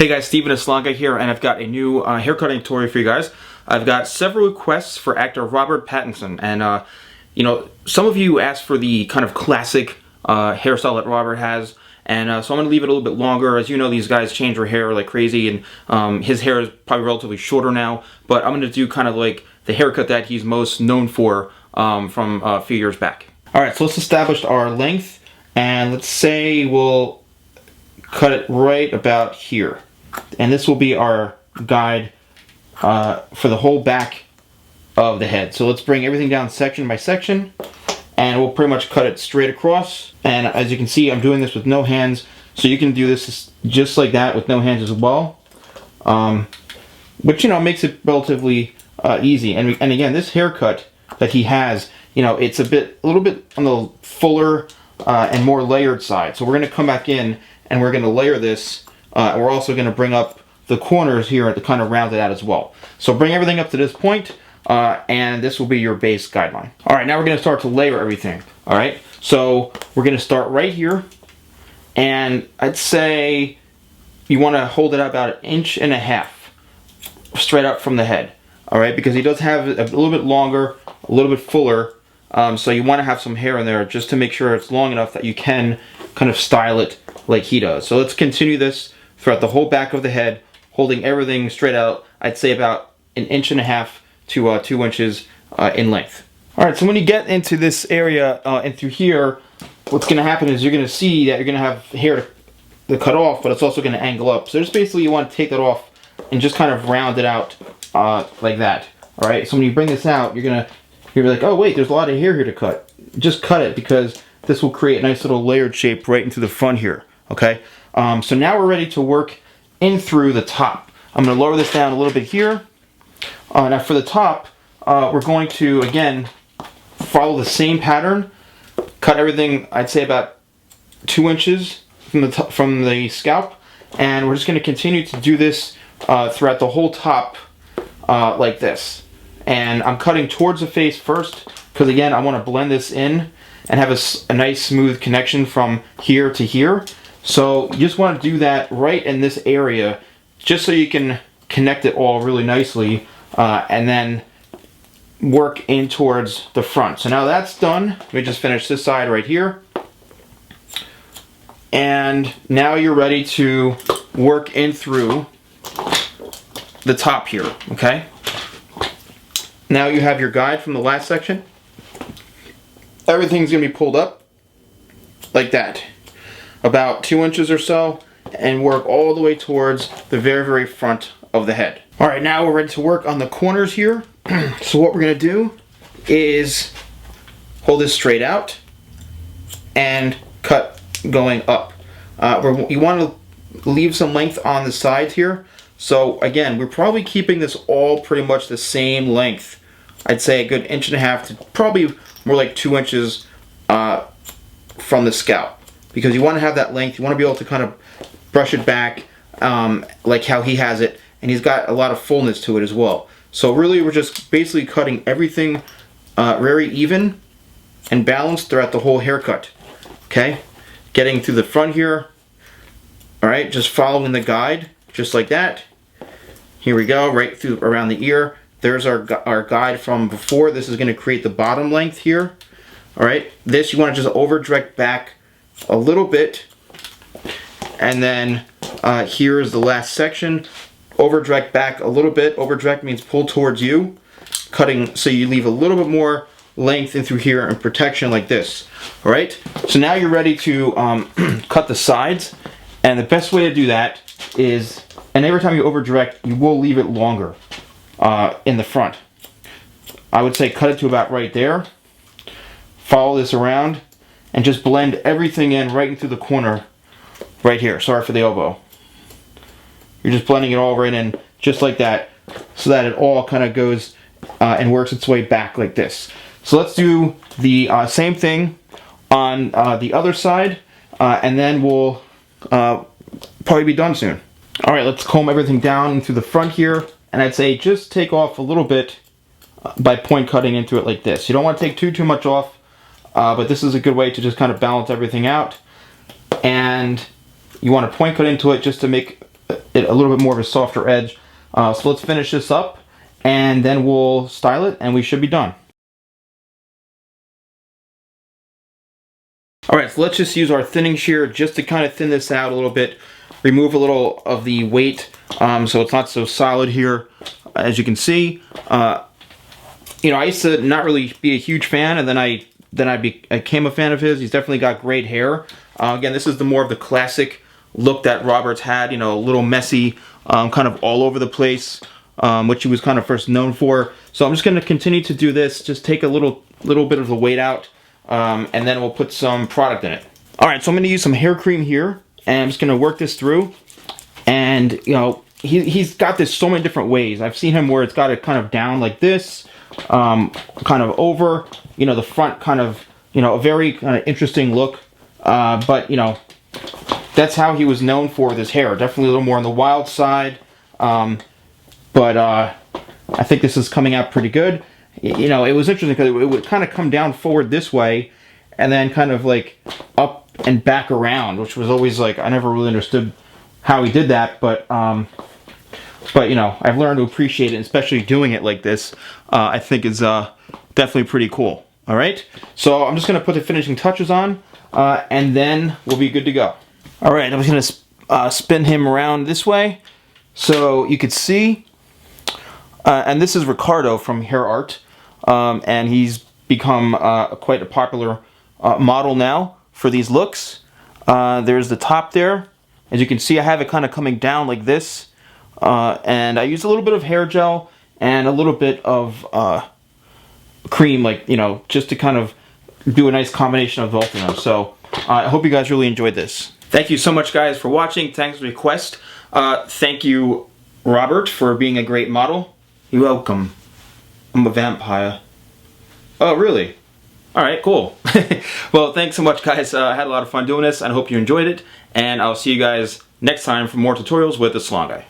Hey guys, Stephen, TheSalonGuy here, and I've got a new haircutting tutorial for you guys. I've got several requests for actor Robert Pattinson, and you know, some of you asked for the kind of classic hairstyle that Robert has, and so I'm going to leave it a little bit longer. As you know, these guys change their hair like crazy, and his hair is probably relatively shorter now, but I'm going to do kind of like the haircut that he's most known for from a few years back. Alright, so let's establish our length, and let's say we'll cut it right about here. And this will be our guide for the whole back of the head. So let's bring everything down section by section, and we'll pretty much cut it straight across. And as you can see, I'm doing this with no hands, so you can do this just like that with no hands as well. Which, you know, makes it relatively easy. And again, this haircut that he has, you know, it's a little bit on the fuller and more layered side. So we're going to come back in and we're going to layer this. We're also going to bring up the corners here to kind of round it out as well. So bring everything up to this point, and this will be your base guideline. Alright, now we're going to start to layer everything. Alright, so we're going to start right here, and I'd say you want to hold it about 1.5 inches straight up from the head. Alright, because he does have a little bit longer, a little bit fuller, so you want to have some hair in there just to make sure it's long enough that you can kind of style it like he does. So let's continue this throughout the whole back of the head, holding everything straight out. I'd say about 1.5 inches to 2 inches in length. Alright, so when you get into this area and through here, what's going to happen is you're going to see that you're going to have hair to cut off, but it's also going to angle up. So just basically you want to take that off and just kind of round it out like that. Alright, so when you bring this out, you're like, oh wait, there's a lot of hair here to cut. Just cut it, because this will create a nice little layered shape right into the front here. Okay, so now we're ready to work in through the top. I'm going to lower this down a little bit here. Now for the top, we're going to, again, follow the same pattern. Cut everything, I'd say about 2 inches from the scalp. And we're just going to continue to do this throughout the whole top like this. And I'm cutting towards the face first, because again, I want to blend this in and have a nice smooth connection from here to here. So you just want to do that right in this area, just so you can connect it all really nicely, and then work in towards the front. So now that's done. Let me just finish this side right here. And now you're ready to work in through the top here, okay? Now you have your guide from the last section. Everything's going to be pulled up like that, about 2 inches or so, and work all the way towards the very, very front of the head. Alright, now we're ready to work on the corners here. So what we're going to do is hold this straight out and cut going up. You want to leave some length on the sides here. So again, we're probably keeping this all pretty much the same length. I'd say a good 1.5 inches to probably more like 2 inches from the scalp, because you want to have that length. You want to be able to kind of brush it back like how he has it, and he's got a lot of fullness to it as well. So really we're just basically cutting everything very even and balanced throughout the whole haircut. Okay, getting through the front here. Alright, just following the guide just like that. Here we go, right through around the ear. There's our guide from before. This is going to create the bottom length here. Alright, this you want to just over direct back a little bit, and then here is the last section. Over direct back a little bit. Over direct means pull towards you, cutting so you leave a little bit more length in through here and protection like this. Alright, so now you're ready to cut the sides, and the best way to do that is, and every time you over direct, you will leave it longer in the front. I would say cut it to about right there. Follow this around and just blend everything in right into the corner right here. Sorry for the elbow. You're just blending it all right in just like that, so that it all kind of goes and works its way back like this. So let's do the same thing on the other side, and then we'll probably be done soon. Alright, let's comb everything down into the front here, and I'd say just take off a little bit by point cutting into it like this. You don't want to take too much off, but this is a good way to just kind of balance everything out. And you want to point cut into it just to make it a little bit more of a softer edge. So let's finish this up, and then we'll style it, and we should be done. Alright, so let's just use our thinning shear just to kind of thin this out a little bit, remove a little of the weight so it's not so solid here. As you can see, you know, I used to not really be a huge fan, and then I became a fan of his. He's definitely got great hair. Again, this is the more of the classic look that Robert's had, you know, a little messy, kind of all over the place, which he was kind of first known for. So I'm just going to continue to do this, just take a little bit of the weight out, and then we'll put some product in it. Alright, so I'm going to use some hair cream here, and I'm just going to work this through. And, you know, he's got this so many different ways. I've seen him where it's got it kind of down like this, kind of over, you know, the front kind of, you know, a very kind of interesting look. But, you know, that's how he was known for with his hair. Definitely a little more on the wild side. But I think this is coming out pretty good. You know, it was interesting because it would kind of come down forward this way and then kind of like up and back around, which was always like, I never really understood how he did that, but you know, I've learned to appreciate it, especially doing it like this. I think is definitely pretty cool. All right, so I'm just gonna put the finishing touches on, and then we'll be good to go. All right, I'm just gonna spin him around this way, so you could see. And this is Ricardo from Hair Art, and he's become quite a popular model now for these looks. There's the top there. As you can see, I have it kind of coming down like this. And I use a little bit of hair gel and a little bit of cream, like, you know, just to kind of do a nice combination of both of them. So I hope you guys really enjoyed this. Thank you so much, guys, for watching. Thanks for the request. Thank you, Robert, for being a great model. You're welcome. I'm a vampire. Oh, really? Alright, cool. Well, thanks so much, guys. I had a lot of fun doing this, and I hope you enjoyed it. And I'll see you guys next time for more tutorials with the Salon Guy.